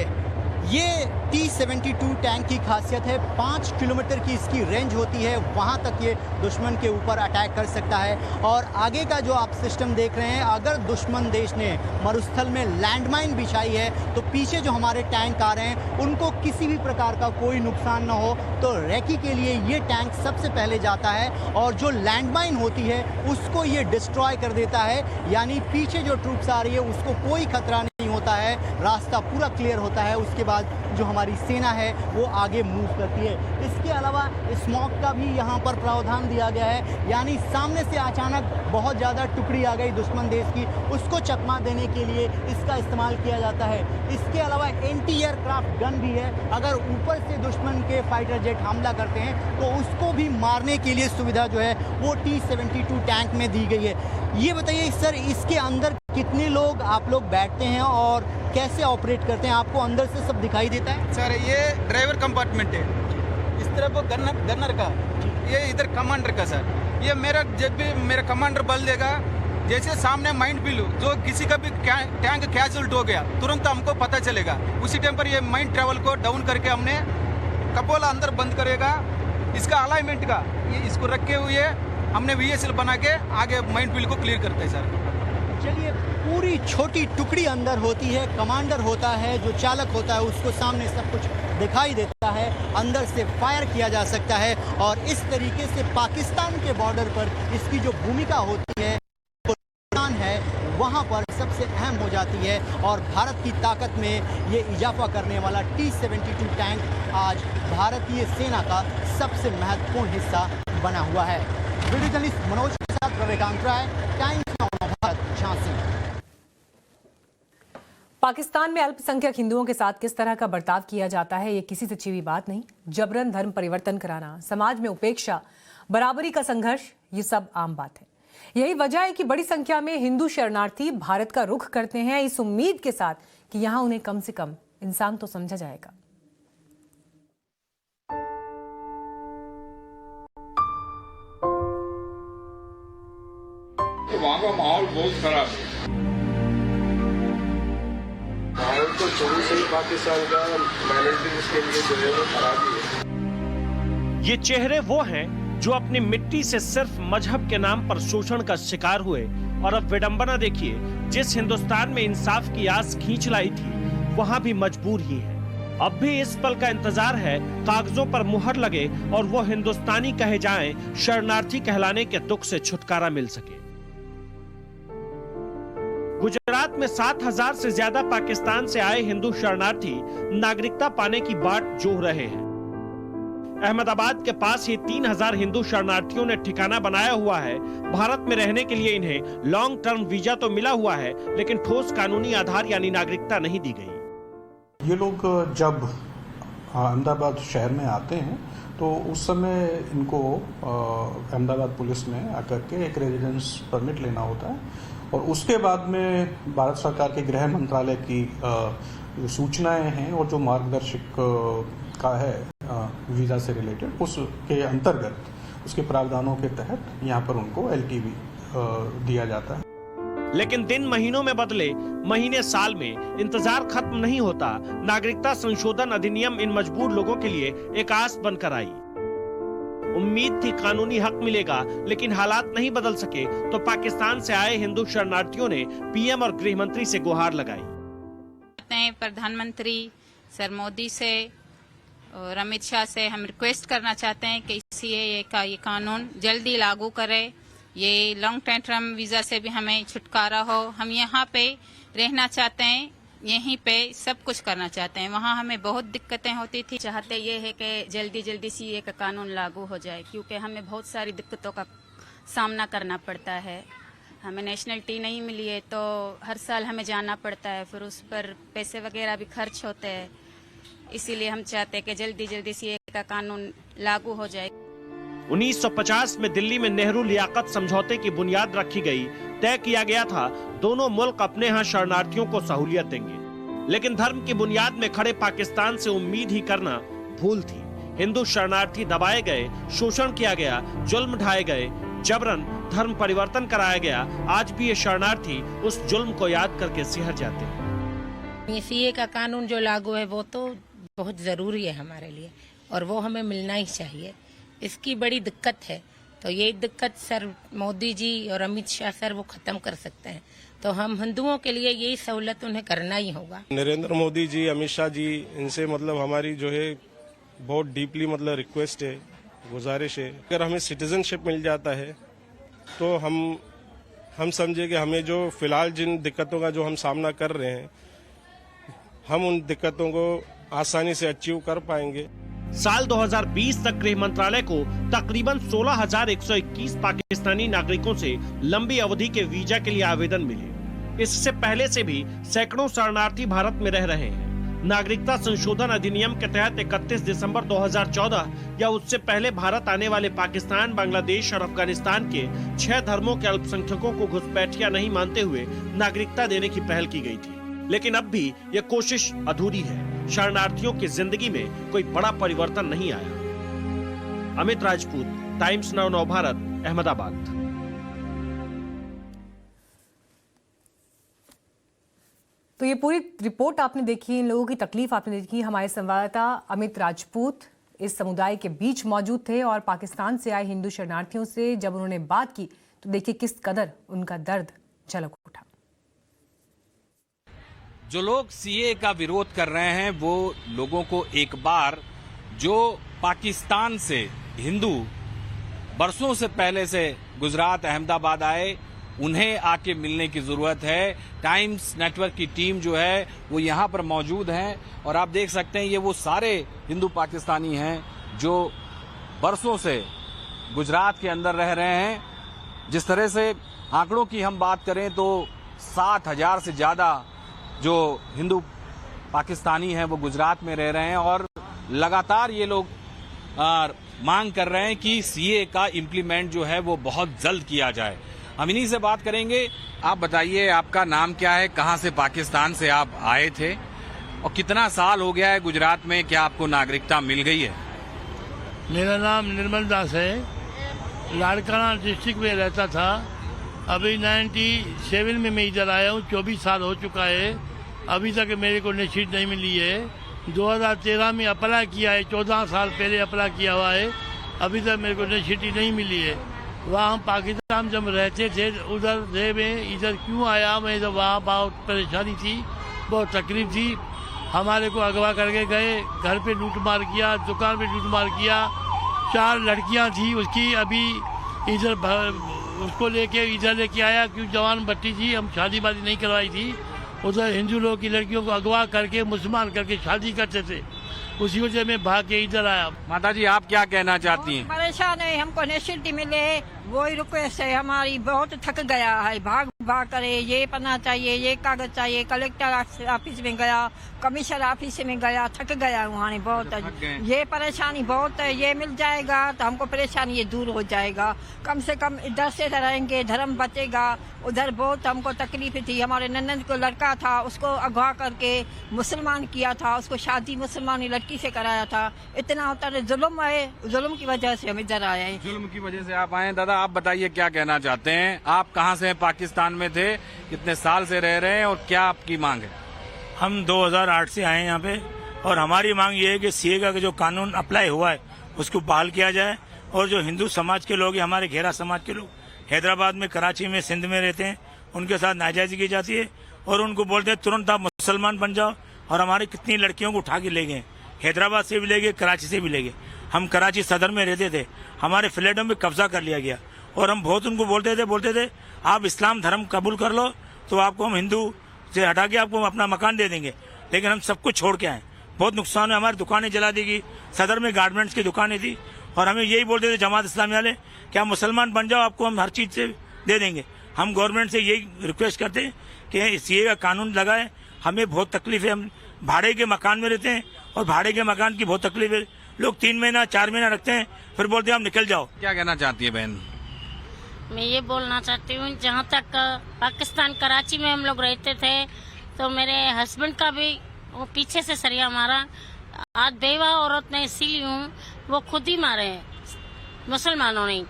ये T-72 टैंक की खासियत है। 5 किलोमीटर की इसकी रेंज होती है, वहाँ तक ये दुश्मन के ऊपर अटैक कर सकता है। और आगे का जो आप सिस्टम देख रहे हैं, अगर दुश्मन देश ने मरुस्थल में लैंडमाइन बिछाई है तो पीछे जो हमारे टैंक आ रहे हैं उनको किसी भी प्रकार का कोई नुकसान ना हो, तो रेकी के लिए ये टैंक सबसे पहले जाता है और जो लैंडमाइन होती है उसको ये डिस्ट्रॉय कर देता है, यानी पीछे जो ट्रूप्स आ रही है उसको कोई खतरा नहीं होता है, रास्ता पूरा क्लियर होता है। उसके बाद जो हमारी सेना है वो आगे मूव करती है। इसके अलावा स्मॉक का भी यहाँ पर प्रावधान दिया गया है, यानी सामने से अचानक बहुत ज़्यादा टुकड़ी आ गई दुश्मन देश की, उसको चकमा देने के लिए इसका इस्तेमाल किया जाता है। इसके अलावा एंटी एयरक्राफ्ट गन भी है, अगर ऊपर से दुश्मन के फाइटर जेट हमला करते हैं तो उसको भी मारने के लिए सुविधा जो है वो T-72 टैंक में दी गई है। ये बताइए सर, इसके अंदर कितने लोग आप लोग बैठते हैं और कैसे ऑपरेट करते हैं? आपको अंदर से सब दिखाई देता है? सर ये ड्राइवर कंपार्टमेंट है, इस तरफ गन्नर का, ये इधर कमांडर का। सर ये मेरा जब भी मेरा कमांडर बल देगा जैसे सामने माइंड बिल जो किसी का भी टैंक कैजुअल्ट हो गया तुरंत हमको पता चलेगा। उसी टाइम पर ये माइंड ट्रैवल को डाउन करके हमने कपोला अंदर बंद करेगा। इसका अलाइनमेंट का ये इसको रखे हुए हमने VSL बना के आगे माइंड बिल को क्लियर करते हैं सर। चलिए, पूरी छोटी टुकड़ी अंदर होती है, कमांडर होता है, जो चालक होता है उसको सामने सब कुछ दिखाई देता है, अंदर से फायर किया जा सकता है और इस तरीके से पाकिस्तान के बॉर्डर पर इसकी जो भूमिका होती है वहाँ पर सबसे अहम हो जाती है और भारत की ताकत में ये इजाफा करने वाला T-72 टैंक आज भारतीय सेना का सबसे महत्वपूर्ण हिस्सा बना हुआ है। वीडियो जर्नलिस्ट मनोज के साथ रविकांत राय, टाइम्स नाउ भारत, झांसी। पाकिस्तान में अल्पसंख्यक हिंदुओं के साथ किस तरह का बर्ताव किया जाता है, ये किसी से छिपी बात नहीं। जबरन धर्म परिवर्तन कराना, समाज में उपेक्षा, बराबरी का संघर्ष, ये सब आम बात है। यही वजह है कि बड़ी संख्या में हिंदू शरणार्थी भारत का रुख करते हैं इस उम्मीद के साथ कि यहां उन्हें कम से कम इंसान तो समझा जाएगा। तो वहां का माहौल बहुत खराब है। माहौल तो शुरू से ही पाकिस्तान का माइनॉरिटीज के लिए जो है वो खराब ही है। ये चेहरे वो हैं जो अपनी मिट्टी से सिर्फ मजहब के नाम पर शोषण का शिकार हुए और अब विडंबना देखिए, जिस हिंदुस्तान में इंसाफ की आस खींच लाई थी वहां भी मजबूर ही है। अब भी इस पल का इंतजार है कागजों पर मुहर लगे और वो हिंदुस्तानी कहे जाएं, शरणार्थी कहलाने के दुख से छुटकारा मिल सके। गुजरात में 7,000 से ज्यादा पाकिस्तान से आए हिंदू शरणार्थी नागरिकता पाने की बाट जोह रहे हैं। अहमदाबाद के पास ही 3,000 हिंदू शरणार्थियों ने ठिकाना बनाया हुआ है। भारत में रहने के लिए इन्हें लॉन्ग टर्म वीजा तो मिला हुआ है, लेकिन ठोस कानूनी आधार यानी नागरिकता नहीं दी गई। ये लोग जब अहमदाबाद शहर में आते हैं तो उस समय इनको अहमदाबाद पुलिस में आकर के एक रेजिडेंस परमिट लेना होता है और उसके बाद में भारत सरकार के गृह मंत्रालय की जो सूचनाएं हैं और जो मार्गदर्शक का है वीज़ा से रिलेटेड, उसके अंतर्गत उसके प्रावधानों के तहत यहाँ पर उनको LTV दिया जाता है। लेकिन दिन महीनों में बदले, महीने साल में, इंतजार खत्म नहीं होता। नागरिकता संशोधन अधिनियम इन मजबूर लोगों के लिए एक आस बनकर आई। उम्मीद थी कानूनी हक मिलेगा, लेकिन हालात नहीं बदल सके तो पाकिस्तान से आए हिंदू शरणार्थियों ने PM और गृह मंत्री से गुहार लगाई। प्रधानमंत्री सर मोदी से और अमित शाह से हम रिक्वेस्ट करना चाहते हैं कि CAA का ये कानून जल्दी लागू करे। ये लॉन्ग टर्म वीजा से भी हमें छुटकारा हो। हम यहाँ पे रहना चाहते हैं, यहीं पे सब कुछ करना चाहते हैं। वहाँ हमें बहुत दिक्कतें होती थी। चाहते ये है कि जल्दी जल्दी CAA का कानून लागू हो जाए, क्योंकि हमें बहुत सारी दिक्कतों का सामना करना पड़ता है। हमें नेशनलिटी नहीं मिली है तो हर साल हमें जाना पड़ता है, फिर उस पर पैसे वगैरह भी खर्च होते हैं। इसीलिए हम चाहते हैं कि जल्दी जल्दी CAA का कानून लागू हो जाए। 1950 में दिल्ली में नेहरू लियाकत समझौते की बुनियाद रखी गई। तय किया गया था दोनों मुल्क अपने यहाँ शरणार्थियों को सहूलियत देंगे, लेकिन धर्म की बुनियाद में खड़े पाकिस्तान से उम्मीद ही करना भूल थी। हिंदू शरणार्थी दबाए गए, शोषण किया गया, जुल्म ढाए गए, जबरन धर्म परिवर्तन कराया गया। आज भी ये शरणार्थी उस जुल्म को याद करके सिहर जाते हैं। ये CAA का कानून जो लागू है वो तो बहुत जरूरी है हमारे लिए और वो हमें मिलना ही चाहिए। इसकी बड़ी दिक्कत है, तो ये दिक्कत सर मोदी जी और अमित शाह सर वो खत्म कर सकते हैं। तो हम हिंदुओं के लिए यही सहूलत उन्हें करना ही होगा। नरेंद्र मोदी जी, अमित शाह जी, इनसे मतलब हमारी जो है बहुत डीपली मतलब रिक्वेस्ट है, गुजारिश है, अगर हमें सिटीजनशिप मिल जाता है तो हम समझे कि हमें जो फिलहाल जिन दिक्कतों का जो हम सामना कर रहे हैं, हम उन दिक्कतों को आसानी से अचीव कर पाएंगे। साल 2020 तक गृह मंत्रालय को तकरीबन 16,121 पाकिस्तानी नागरिकों से लंबी अवधि के वीजा के लिए आवेदन मिले। इससे पहले से भी सैकड़ों शरणार्थी भारत में रह रहे हैं। नागरिकता संशोधन अधिनियम के तहत 31 दिसंबर 2014 या उससे पहले भारत आने वाले पाकिस्तान, बांग्लादेश और अफगानिस्तान के 6 धर्मों के अल्पसंख्यकों को घुसपैठिया नहीं मानते हुए नागरिकता देने की पहल की गई थी, लेकिन अब भी यह कोशिश अधूरी है। शरणार्थियों की जिंदगी में कोई बड़ा परिवर्तन नहीं आया। अमित राजपूत, टाइम्स नाउ नव भारत, अहमदाबाद। तो ये पूरी रिपोर्ट आपने देखी, इन लोगों की तकलीफ आपने देखी। हमारे संवाददाता अमित राजपूत इस समुदाय के बीच मौजूद थे और पाकिस्तान से आए हिंदू शरणार्थियों से जब उन्होंने बात की तो देखिए किस कदर उनका दर्द झलक उठा। जो लोग सीए का विरोध कर रहे हैं वो लोगों को एक बार जो पाकिस्तान से हिंदू बरसों से पहले से गुजरात अहमदाबाद आए उन्हें आके मिलने की जरूरत है। टाइम्स नेटवर्क की टीम जो है वो यहाँ पर मौजूद है और आप देख सकते हैं ये वो सारे हिंदू पाकिस्तानी हैं जो बरसों से गुजरात के अंदर रह रहे हैं। जिस तरह से आंकड़ों की हम बात करें तो 7,000 से ज्यादा जो हिंदू पाकिस्तानी हैं वो गुजरात में रह रहे हैं और लगातार ये लोग मांग कर रहे हैं कि सीए का इम्प्लीमेंट जो है वो बहुत जल्द किया जाए। हम इन्हीं से बात करेंगे। आप बताइए आपका नाम क्या है, कहां से पाकिस्तान से आप आए थे और कितना साल हो गया है गुजरात में, क्या आपको नागरिकता मिल गई है? मेरा नाम निर्मल दास है, लाड़काना डिस्ट्रिक्ट में रहता था। अभी 97 में मैं इधर आया हूँ, 24 साल हो चुका है। अभी तक मेरे को नेशनलिटी नहीं मिली है। 2013 में अप्लाई किया है, 14 साल पहले अप्लाई किया हुआ है, अभी तक मेरे को नेशनलिटी नहीं मिली है। वहाँ हम पाकिस्तान जब रहते थे उधर से मैं इधर क्यों आया, मैं तो वहाँ बहुत परेशानी थी, बहुत तकलीफ थी। हमारे को अगवा करके गए, घर पे लूट मार किया, दुकान पे लूट मार किया। 4 लड़कियाँ थी उसकी, अभी इधर उसको लेके इधर लेके आया क्यों जवान बच्ची थी, हम शादी वादी नहीं करवाई थी। उधर हिंदू लोग की लड़कियों को अगवा करके मुसलमान करके शादी करते थे, उसी वजह में भाग के इधर आया। माता जी आप क्या कहना चाहती हैं? परेशान है, हमको नेशनलिटी मिले वही रिक्वेस्ट है हमारी। बहुत थक गया है, भाग भाग करे, ये पन्ना चाहिए, ये कागज चाहिए, कलेक्टर ऑफिस में गया, कमिश्नर ऑफिस में गया, थक गया वहाँ बहुत। ये परेशानी बहुत है, ये मिल जाएगा तो हमको परेशानी ये दूर हो जाएगा। कम से कम इधर से रहेंगे, धर्म बचेगा। उधर बहुत हमको तकलीफ थी, हमारे ननद को लड़का था, उसको अगवा करके मुसलमान किया था, उसको शादी मुसलमानी लड़की से कराया था। इतना होता है, जुल्म है, जुल्म की वजह से हम इधर आए हैं। जुल्म की वजह से आप आए। दादा आप बताइए क्या कहना चाहते हैं? आप कहाँ से हैं? पाकिस्तान में थे, कितने साल से रह रहे हैं और क्या आपकी मांग है? हम 2008 से आए हैं यहाँ पे और हमारी मांग ये है कि सीए का जो कानून अप्लाई हुआ है उसको बहाल किया जाए और जो हिंदू समाज के लोग हैं, हमारे घेरा समाज के लोग हैदराबाद में, कराची में, सिंध में रहते हैं, उनके साथ नाजायजी की जाती है और उनको बोलते हैं तुरंत आप मुसलमान बन जाओ। और हमारी कितनी लड़कियों को उठा के ले गए, हैदराबाद से भी ले गए, कराची से भी ले गए। हम कराची सदर में रहते थे, हमारे फ्लैटों में कब्जा कर लिया गया और हम बहुत उनको बोलते थे आप इस्लाम धर्म कबूल कर लो तो आपको हम हिंदू से हटा के आपको अपना मकान दे देंगे। लेकिन हम सब कुछ छोड़ के आए, बहुत नुकसान है। हमारी दुकानें जला दी गई, सदर में गारमेंट्स की दुकानें थी और हमें यही बोलते थे जमात इस्लामी वाले कि आप मुसलमान बन जाओ, आपको हम हर चीज़ से दे देंगे। हम गवर्नमेंट से यही रिक्वेस्ट करते हैं कि सीए का कानून लगाए। हमें बहुत तकलीफ है, हम भाड़े के मकान में रहते हैं और भाड़े के मकान की बहुत तकलीफ है। लोग 3 महीना 4 महीना रखते हैं, फिर बोलते हैं आप निकल जाओ। क्या कहना चाहती है बहन? मैं ये बोलना चाहती हूँ, जहाँ तक पाकिस्तान कराची में हम लोग रहते थे तो मेरे हस्बैंड का भी वो पीछे से सरिया मारा। आज बेवा औरत ने इसीलिए हूँ, वो खुद ही मारे हैं मुसलमानों ने।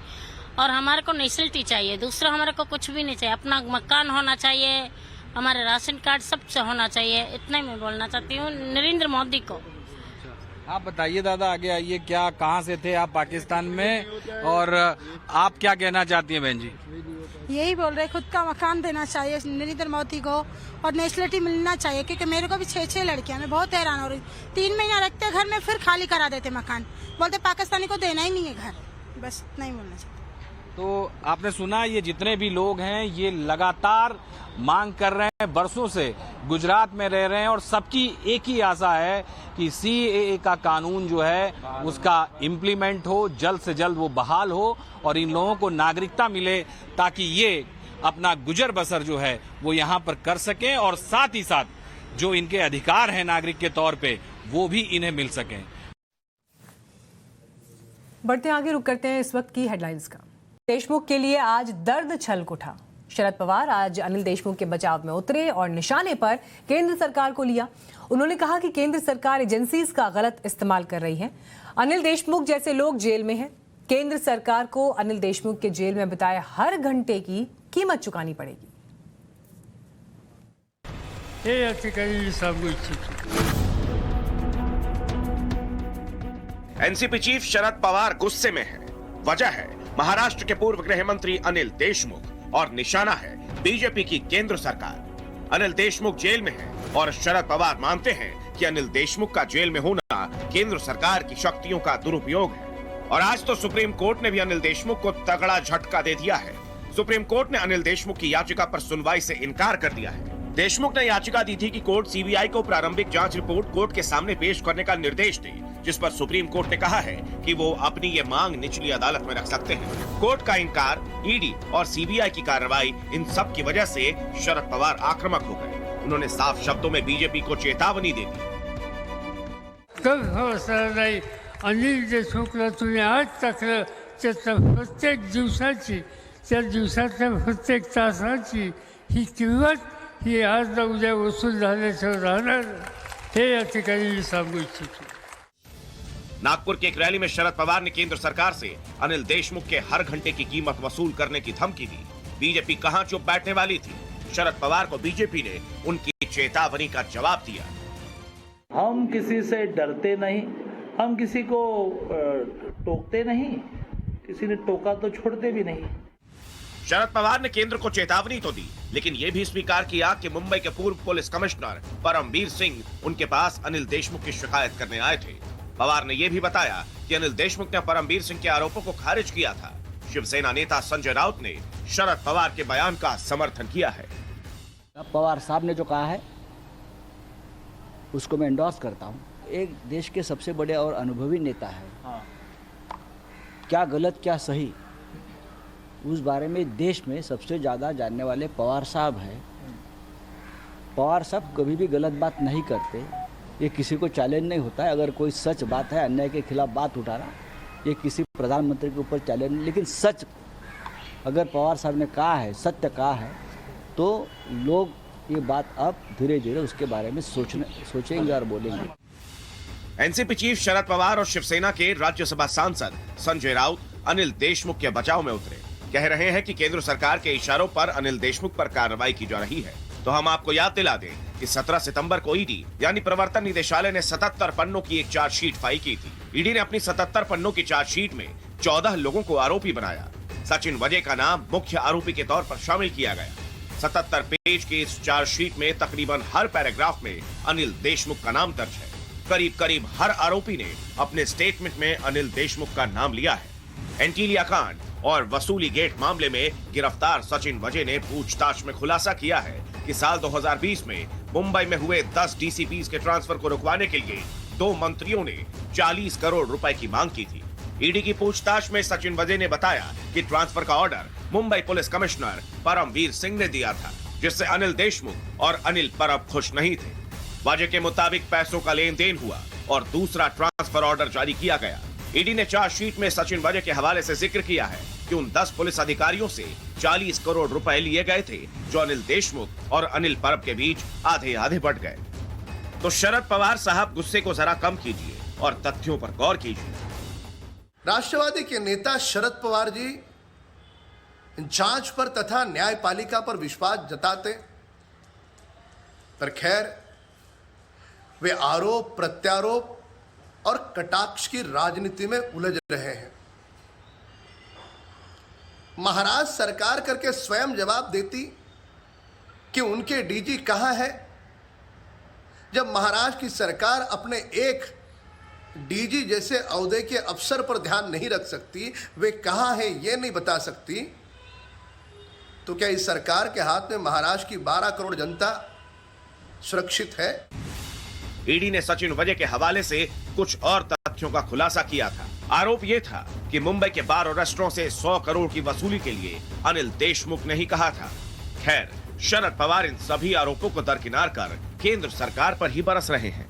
और हमारे को नेशनलिटी चाहिए, दूसरा हमारे को कुछ भी नहीं चाहिए। अपना मकान होना चाहिए, हमारे राशन कार्ड सबसे होना चाहिए। इतना ही मैं बोलना चाहती हूँ नरेंद्र मोदी को। आप बताइए दादा, आगे आइए। क्या कहाँ से थे आप पाकिस्तान में और आप क्या कहना चाहती हैं बहन जी? यही बोल रहे, खुद का मकान देना चाहिए नरेंद्र मोदी को और नेशनलिटी मिलना चाहिए। क्योंकि मेरे को भी 6 लड़कियां, मैं बहुत हैरान हो रही। 3 महीना रखते घर में, फिर खाली करा देते मकान, बोलते पाकिस्तानी को देना ही नहीं है घर। बस नहीं बोलना चाहिए। तो आपने सुना, ये जितने भी लोग हैं ये लगातार मांग कर रहे हैं, बरसों से गुजरात में रह रहे हैं और सबकी एक ही आशा है कि सीएए का कानून जो है उसका इम्प्लीमेंट हो, जल्द से जल्द वो बहाल हो और इन लोगों को नागरिकता मिले ताकि ये अपना गुजर बसर जो है वो यहाँ पर कर सकें और साथ ही साथ जो इनके अधिकार हैं नागरिक के तौर पे वो भी इन्हें मिल सकें। बढ़ते आगे, रुक करते हैं इस वक्त की हेडलाइंस का। देशमुख के लिए आज दर्द छलक उठा। शरद पवार आज अनिल देशमुख के बचाव में उतरे और निशाने पर केंद्र सरकार को लिया। उन्होंने कहा कि केंद्र सरकार एजेंसीज का गलत इस्तेमाल कर रही है। अनिल देशमुख जैसे लोग जेल में हैं। केंद्र सरकार को अनिल देशमुख के जेल में बिताए हर घंटे की कीमत चुकानी पड़ेगी। हे याची काही सांगू इच्छितो. एनसीपी चीफ शरद पवार गुस्से में है. वजह है महाराष्ट्र के पूर्व गृह मंत्री अनिल देशमुख और निशाना है बीजेपी की केंद्र सरकार. अनिल देशमुख जेल में है और शरद पवार मानते हैं कि अनिल देशमुख का जेल में होना केंद्र सरकार की शक्तियों का दुरुपयोग है. और आज तो सुप्रीम कोर्ट ने भी अनिल देशमुख को तगड़ा झटका दे दिया है. सुप्रीम कोर्ट ने अनिल देशमुख की याचिका पर सुनवाई से इनकार कर दिया है. देशमुख ने याचिका दी थी कि कोर्ट सीबीआई को प्रारंभिक जांच रिपोर्ट कोर्ट के सामने पेश करने का निर्देश दे, जिस पर सुप्रीम कोर्ट ने कहा है कि वो अपनी ये मांग निचली अदालत में रख सकते हैं. कोर्ट का इनकार, ईडी और सीबीआई की कार्रवाई, इन सब की वजह से शरद पवार आक्रामक हो गए. उन्होंने साफ शब्दों में बीजेपी को चेतावनी दे दी. कब भरोसा नाही. अनिल देशमुखला तुम्ही आज टाकलं, त्याच्या प्रत्येक दिवसाची, त्या दिवसातल्या प्रत्येक तासाची ही किंमत ही आज ना उद्या वसूल झाल्याशिवाय राहणार, हे या ठिकाणी सांगू इच्छितो. नागपुर की एक रैली में शरद पवार ने केंद्र सरकार से अनिल देशमुख के हर घंटे की कीमत वसूल करने की धमकी दी. बीजेपी कहां चुप बैठने वाली थी. शरद पवार को बीजेपी ने उनकी चेतावनी का जवाब दिया. हम किसी से डरते नहीं, हम किसी को टोकते नहीं, किसी ने टोका तो छोड़ते भी नहीं. शरद पवार ने केंद्र को चेतावनी तो दी, लेकिन यह भी स्वीकार किया कि मुंबई के पूर्व पुलिस कमिश्नर परमबीर सिंह उनके पास अनिल देशमुख की शिकायत करने आए थे. पवार ने यह भी बताया कि अनिल देशमुख ने परमबीर सिंह के आरोपों को खारिज किया था. शिवसेना नेता संजय राउत ने शरद पवार के बयान का समर्थन किया है. पवार साहब ने जो कहा है उसको मैं एंडोर्स करता हूँ. एक देश के सबसे बड़े और अनुभवी नेता है. क्या गलत क्या सही उस बारे में देश में सबसे ज़्यादा जानने वाले पवार साहब हैं. पवार साहब कभी भी गलत बात नहीं करते. ये किसी को चैलेंज नहीं होता है. अगर कोई सच बात है, अन्याय के खिलाफ बात उठाना, ये किसी प्रधानमंत्री के ऊपर चैलेंज नहीं. लेकिन सच अगर पवार साहब ने कहा है, सत्य कहा है, तो लोग ये बात अब धीरे धीरे उसके बारे में सोचेंगे और बोलेंगे. एनसीपी चीफ शरद पवार और शिवसेना के राज्यसभा सांसद संजय राउत अनिल देशमुख के बचाव में उतरे. कह रहे हैं कि केंद्र सरकार के इशारों पर अनिल देशमुख पर कार्रवाई की जा रही है. तो हम आपको याद दिला दें कि 17 सितंबर को ईडी यानी प्रवर्तन निदेशालय ने 77 पन्नों की एक चार्जशीट फाइल की थी. ईडी ने अपनी 77 पन्नों की चार्जशीट में 14 लोगों को आरोपी बनाया. सचिन वजे का नाम मुख्य आरोपी के तौर पर शामिल किया गया. 77 पेज की इस चार्जशीट में तकरीबन हर पैराग्राफ में अनिल देशमुख का नाम दर्ज है. करीब करीब हर आरोपी ने अपने स्टेटमेंट में अनिल देशमुख का नाम लिया है. एंटीलिया कांड और वसूली गेट मामले में गिरफ्तार सचिन वजे ने पूछताछ में खुलासा किया है कि साल 2020 में मुंबई में हुए 10 डीसीपीज के ट्रांसफर को रुकवाने के लिए 2 मंत्रियों ने 40 करोड़ रुपए की मांग की थी. ईडी की पूछताछ में सचिन वजे ने बताया कि ट्रांसफर का order Mumbai police commissioner Parambir Singh ने दिया था, जिससे अनिल देशमुख और अनिल परब खुश नहीं थे. वजे के मुताबिक पैसों का लेन देन हुआ और दूसरा ट्रांसफर ऑर्डर जारी किया गया. ईडी ने चार्जशीट में सचिन वजे के हवाले से जिक्र किया है कि उन 10 पुलिस अधिकारियों से 40 करोड़ रुपए लिए गए थे, जो अनिल देशमुख और अनिल परब के बीच आधे आधे बंट गए. तो शरद पवार साहब गुस्से को जरा कम कीजिए और तथ्यों पर गौर कीजिए. राष्ट्रवादी के नेता शरद पवार जी जांच पर तथा न्यायपालिका पर विश्वास जताते, पर खैर वे आरोप प्रत्यारोप और कटाक्ष की राजनीति में उलझ रहे हैं. महाराष्ट्र सरकार करके स्वयं जवाब देती कि उनके डीजी कहां है, जब महाराष्ट्र की सरकार अपने एक डीजी जैसे औहदे के अफसर पर ध्यान नहीं रख सकती, वे कहां हैं ये नहीं बता सकती, तो क्या इस सरकार के हाथ में महाराष्ट्र की 12 करोड़ जनता सुरक्षित है? ईडी ने सचिन वजे के हवाले से कुछ और तथ्यों का खुलासा किया था. आरोप यह था कि मुंबई के बार और रेस्टोरेंट से 100 करोड़ की वसूली के लिए अनिल देशमुख ने ही कहा था. खैर, शरद पवार इन सभी आरोपों को दरकिनार कर केंद्र सरकार पर ही बरस रहे हैं.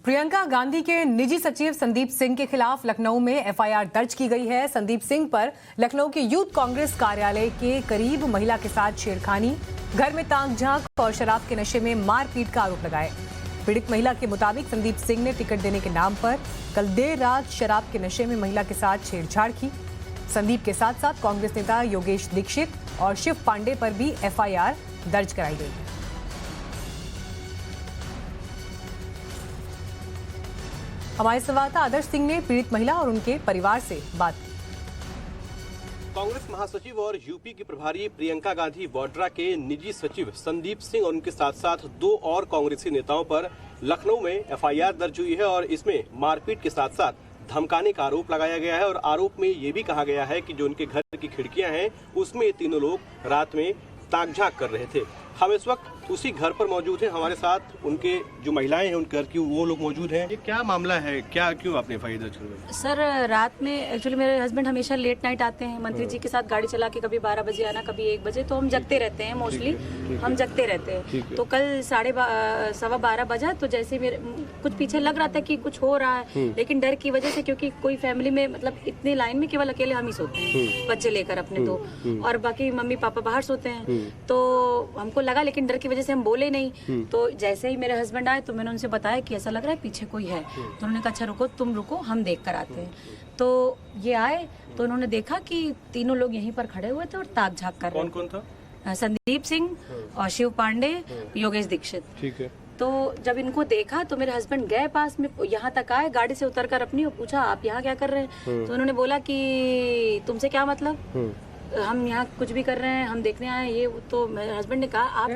प्रियंका गांधी के निजी सचिव संदीप सिंह के खिलाफ लखनऊ में एफआईआर दर्ज की गई है. संदीप सिंह पर लखनऊ के यूथ कांग्रेस कार्यालय के करीब महिला के साथ छेड़खानी, घर में ताक झांक और शराब के नशे में मारपीट का आरोप लगाए. पीड़ित महिला के मुताबिक संदीप सिंह ने टिकट देने के नाम पर कल देर रात शराब के नशे में महिला के साथ छेड़छाड़ की. संदीप के साथ साथ कांग्रेस नेता योगेश दीक्षित और शिव पांडे पर भी एफआईआर दर्ज कराई गई। हमारे संवाददाता आदर्श सिंह ने पीड़ित महिला और उनके परिवार से बात की। कांग्रेस महासचिव और यूपी की प्रभारी प्रियंका गांधी वाड्रा के निजी सचिव संदीप सिंह और उनके साथ साथ 2 और कांग्रेसी नेताओं पर लखनऊ में एफआईआर दर्ज हुई है और इसमें मारपीट के साथ साथ धमकाने का आरोप लगाया गया है। और आरोप में ये भी कहा गया है कि जो उनके घर की खिड़कियां हैं उसमें ये तीनों लोग रात में ताक झांक कर रहे थे। हम इस वक्त उसी घर पर मौजूद हैं, हमारे साथ उनके जो महिलाएं हैं उनके घर की वो लोग मौजूद हैं। ये क्या मामला है, क्या क्यों आपने एफआईआर दर्ज करवाई? सर रात में एक्चुअली मेरे हस्बैंड हमेशा लेट नाइट आते हैं, मंत्री जी के साथ गाड़ी चला के कभी 12 बजे आना, कभी 1 बजे, तो हम जगते रहते हैं, मोस्टली हम जगते रहते हैं। तो कल 12:15 बजा, तो जैसे मेरे कुछ पीछे लग रहा था कि कुछ हो रहा है, लेकिन डर की वजह से, क्योंकि कोई फैमिली में मतलब इतनी लाइन में केवल अकेले हम ही सोते हैं, बच्चे लेकर अपने 2, और बाकी मम्मी पापा बाहर सोते हैं। तो हमको लगा, लेकिन डर की वजह से हम बोले नहीं। तो जैसे ही मेरे हस्बैंड आए तो मैंने उनसे बताया कि ऐसा लग रहा है पीछे कोई है। तो उन्होंने कहा अच्छा रुको, तुम रुको, हम देख कर आते हैं। तो ये आए तो उन्होंने देखा कि तीनों लोग यहीं पर खड़े हुए थे और ताक झांक कर रहे। कौन था? संदीप सिंह और शिव पांडे, योगेश दीक्षित। ठीक है। तो जब इनको देखा तो मेरे हस्बैंड गए पास में, यहाँ तक आए, गाड़ी से उतर कर अपनी, और पूछा आप यहाँ क्या कर रहे हैं? तो उन्होंने बोला कि तुमसे क्या मतलब, हम यहाँ कुछ भी कर रहे हैं, हम देखने आए हैं ये। तो मेरे हस्बैंड ने कहा आप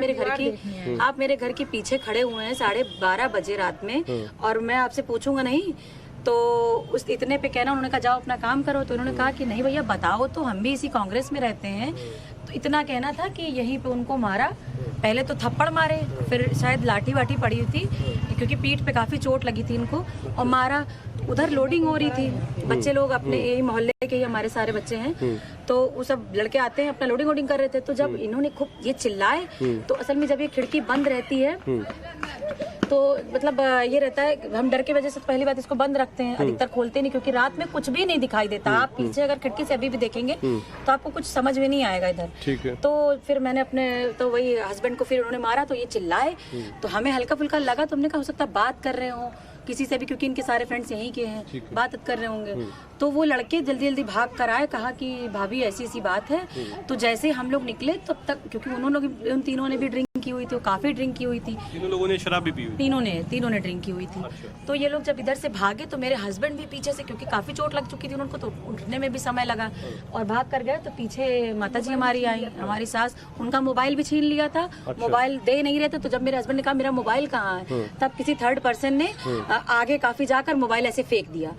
मेरे घर के पीछे खड़े हुए हैं 12:30 बजे रात में, और मैं आपसे पूछूंगा नहीं? तो उस इतने पे कहना, उन्होंने कहा जाओ अपना काम करो। तो उन्होंने कहा कि नहीं भैया बताओ तो, हम भी इसी कांग्रेस में रहते हैं। तो इतना कहना था कि यहीं पे उनको मारा, पहले तो थप्पड़ मारे, फिर शायद लाठी वाठी पड़ी हुई थी क्योंकि पीठ पे काफी चोट लगी थी इनको, और मारा। उधर लोडिंग हो रही थी, बच्चे लोग अपने यही मोहल्ले के ही हमारे सारे बच्चे हैं, तो वो सब लड़के आते हैं अपना लोडिंग कर रहे थे। तो जब इन्होंने खूब ये चिल्लाए, तो असल में जब ये खिड़की बंद रहती है तो मतलब ये रहता है, हम डर की वजह से पहली बात इसको बंद रखते हैं, अधिकतर खोलते नहीं, क्योंकि रात में कुछ भी नहीं दिखाई देता। आप पीछे अगर खिड़की से अभी भी देखेंगे तो आपको कुछ समझ में नहीं आएगा इधर। ठीक है। तो फिर मैंने अपने तो वही हस्बैंड को फिर उन्होंने मारा, तो ये चिल्लाए, तो हमें हल्का फुल्का लगा, तो हमने कहा हो सकता है बात कर रहे हो किसी से भी, क्योंकि इनके सारे फ्रेंड्स यहीं के हैं, बात कर रहे होंगे। तो वो लड़के जल्दी जल्दी भाग कर आए, कहा कि भाभी ऐसी ऐसी बात है। तो जैसे हम लोग निकले तब तक, क्योंकि उन तीनों ने भी ड्रिंक की हुई थी, काफी ड्रिंक की हुई थी, तीनों लोगों ने शराब भी पी हुई, तीनों ने ड्रिंक की हुई थी। तो ये लोग जब इधर से भागे तो मेरे हस्बैंड भी पीछे से, क्योंकि काफी चोट लग चुकी थी उनको, तो उठने में भी समय लगा, और भाग कर गए। तो पीछे माताजी हमारी आई, हमारी सास, उनका मोबाइल भी छीन लिया था। मोबाइल दे नहीं रहे थे, तो जब मेरे हस्बैंड ने कहा मेरा मोबाइल कहाँ है, तब किसी थर्ड पर्सन ने आगे काफी जाकर मोबाइल ऐसे फेंक दिया।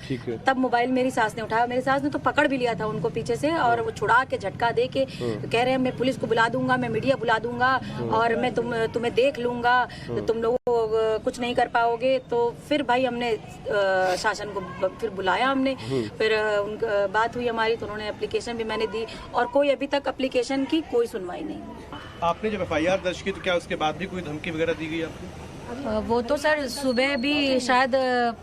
तब मोबाइल मेरी सास ने उठाया, मेरी सास ने तो पकड़ भी लिया था उनको पीछे से, और वो छुड़ा के झटका दे के कह रहे हैं मैं पुलिस को बुला दूंगा, मैं मीडिया बुला दूंगा, और मैं तुम्हें देख लूंगा, तुम लोग कुछ नहीं कर पाओगे। तो फिर भाई हमने शासन को फिर बुलाया, हमने फिर उनका बात हुई हमारी, तो उन्होंने एप्लीकेशन भी मैंने दी, और कोई अभी तक एप्लीकेशन की कोई सुनवाई नहीं। आपने जब एफआईआर दर्ज की तो क्या उसके बाद भी कोई धमकी वगैरह दी गई आपको? वो तो सर सुबह भी शायद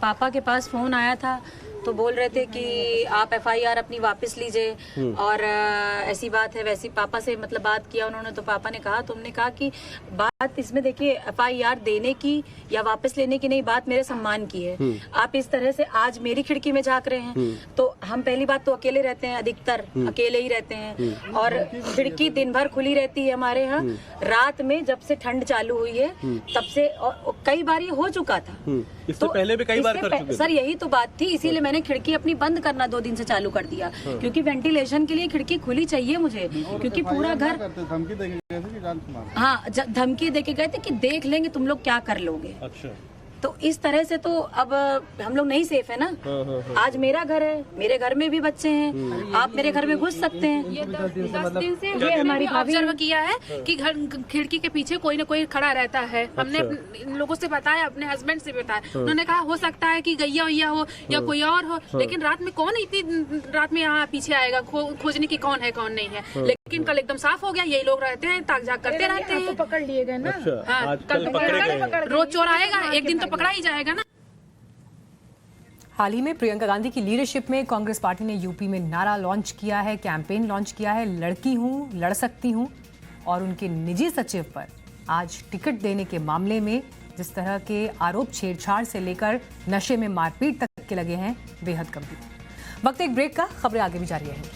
पापा के पास फोन आया था, तो बोल रहे थे कि आप एफआईआर अपनी वापस लीजिए, और ऐसी बात है वैसी। पापा से मतलब बात किया उन्होंने, तो पापा ने कहा, तुमने कहा कि बात इसमें देखिए एफआईआर देने की या वापस लेने की नहीं, बात मेरे सम्मान की है। आप इस तरह से आज मेरी खिड़की में झांक रहे हैं, तो हम पहली बात तो अकेले रहते हैं, अधिकतर अकेले ही रहते हैं, और खिड़की दिन भर खुली रहती है हमारे यहाँ। रात में जब से ठंड चालू हुई है तब से कई बार ये हो चुका था, इससे पहले भी कई बार कर चुके थे। सर यही तो बात थी, इसीलिए मैंने खिड़की अपनी बंद करना 2 दिन से चालू कर दिया, क्योंकि वेंटिलेशन के लिए खिड़की खुली चाहिए मुझे, क्योंकि पूरा घर। धमकी देके गए थे कि जान से मार? हाँ, धमकी देके गए थे कि देख लेंगे तुम लोग क्या कर लोगे। अच्छा। तो इस तरह से तो अब हम लोग नहीं सेफ है ना। आज मेरा घर है, मेरे घर में भी बच्चे हैं, आप मेरे घर में घुस सकते हैं। ये 10 दिन से ये हमारी ऑब्जर्व किया है कि घर खिड़की के पीछे कोई न कोई खड़ा रहता है। हमने इन लोगों से बताया, अपने हस्बैंड से बताया, उन्होंने कहा हो सकता है कि गैया वैया हो या कोई और हो, लेकिन रात में कौन इतनी रात में यहाँ पीछे आएगा खोजने की, कौन है कौन नहीं है। लेकिन कल एकदम साफ हो गया, यही लोग रहते हैं, ताक झाक करते रहते हैं। पकड़ लिए गए ना। हाँ, कल रोज चोर आएगा, एक दिन तो पकड़ा ही जाएगा ना। हाल ही में प्रियंका गांधी की लीडरशिप में कांग्रेस पार्टी ने यूपी में नारा लॉन्च किया है, कैंपेन लॉन्च किया है, लड़की हूं लड़ सकती हूं, और उनके निजी सचिव पर आज टिकट देने के मामले में जिस तरह के आरोप छेड़छाड़ से लेकर नशे में मारपीट तक के लगे हैं, बेहद गंभीर। वक्त एक ब्रेक का, खबरें आगे भी जारी रहेंगी।